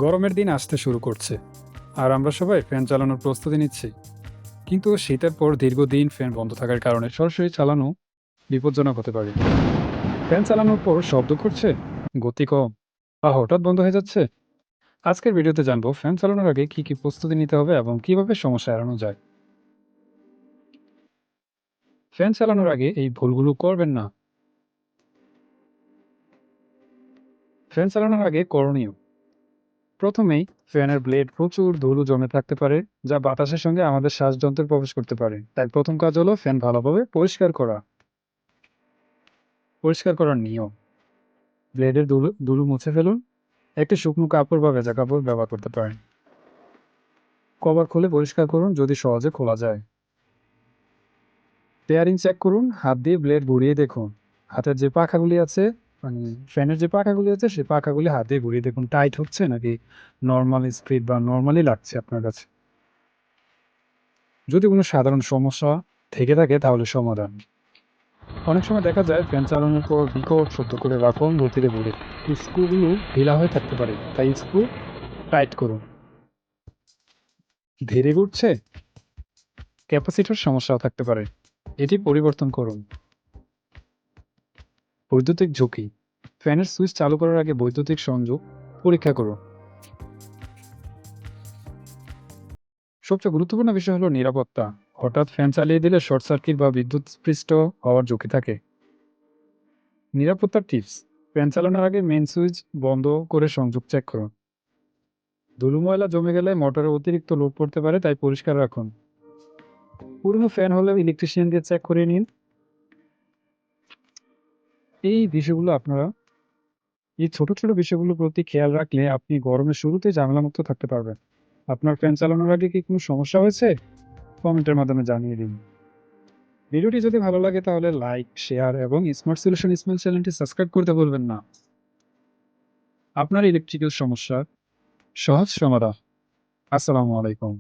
গরমের দিন আসতে শুরু করছে আর আমরা সবাই ফ্যান চালানোর প্রস্তুতি নিচ্ছি। কিন্তু শীতের পর দীর্ঘদিন ফ্যান বন্ধ থাকার কারণে সরাসরি চালানো বিপজ্জনক হতে পারে। ফ্যান চালানোর পর শব্দ করছে, গতি কম বা হঠাৎ বন্ধ হয়ে যাচ্ছে। আজকের ভিডিওতে জানবো ফ্যান চালানোর আগে কি কি প্রস্তুতি নিতে হবে এবং কিভাবে সমস্যা এড়ানো যায়। ফ্যান চালানোর আগে এই ভুলগুলো করবেন না। ফ্যান চালানোর আগে করণীয়: প্রথমেই ফ্যানের ব্লেড প্রচুর ধুলো জমে থাকতে পারে, যা বাতাসের সঙ্গে আমাদের শ্বাসযন্ত্রে প্রবেশ করতে পারে। তাই প্রথম কাজ হলো ফ্যান ভালোভাবে পরিষ্কার করা। পরিষ্কার করার নিয়ম: ব্লেডের ধুলো ধুলো মুছে ফেলুন। একটি শুকনো কাপড় বা ভেজা কাপড় ব্যবহার করতে পারেন। কভার খুলে পরিষ্কার করুন যদি সহজে খোলা যায়। বেয়ারিং চেক করুন, হাত দিয়ে ব্লেড ঘুরিয়ে দেখুন। হাতের যে পাখাগুলি আছে, মানে ফ্যানের যে পাখাগুলি আছে, সেই পাখাগুলি হাত দিয়ে ঘুরিয়ে দেখুন টাইট হচ্ছে নাকি নর্মাল স্পিড বা নর্মালি লাগছে আপনার কাছে। যদি কোনো সাধারণ সমস্যা থেকে থাকে তাহলে সমাধান: অনেক সময় দেখা যায় ফ্যান চালানোর পর বিকট শব্দ করে রাখুন গতিতে ঘুরে। স্ক্রুগুলো ঢিলা হয়ে থাকতে পারে, তাই স্ক্রু টাইট করুন। ধীরে ঘুরছে, ক্যাপাসিটর সমস্যাও থাকতে পারে, এটি পরিবর্তন করুন। বৈদ্যুতিক ঝুঁকি: ফ্যানের সুইচ চালু করার আগে বৈদ্যুতিক সংযোগ পরীক্ষা করুন। সবচেয়ে গুরুত্বপূর্ণ বিষয় হলো নিরাপত্তা। হঠাৎ ফ্যান চালিয়ে দিলে শর্ট সার্কিট বা বিদ্যুৎস্পৃষ্ট হওয়ার ঝুঁকি থাকে। নিরাপত্তার টিপস: ফ্যান চালানোর আগে মেইন সুইচ বন্ধ করে সংযোগ চেক করুন। ধুলো ময়লা জমে গেলে মোটরে অতিরিক্ত লোড পড়তে পারে, তাই পরিষ্কার রাখুন। পুরনো ফ্যান হলে ইলেকট্রিশিয়ান দিয়ে চেক করে নিন। এই বিষয়গুলো আপনারা এই ছোট ছোট বিষয়গুলোর প্রতি খেয়াল রাখলে আপনি গরমের শুরুতে ঝামেলামুক্ত থাকতে পারবেন। আপনার ফ্যান চালানোর আগে কি কোনো সমস্যা হয়েছে? কমেন্টের মাধ্যমে জানিয়ে দিন। ভিডিওটি যদি ভালো লাগে তাহলে লাইক, শেয়ার এবং স্মার্ট সলিউশন ইসমাইল চ্যানেলটি সাবস্ক্রাইব করতে ভুলবেন না। আপনার ইলেকট্রিক্যাল সমস্যার সহজ সমাধান। আসসালামু আলাইকুম।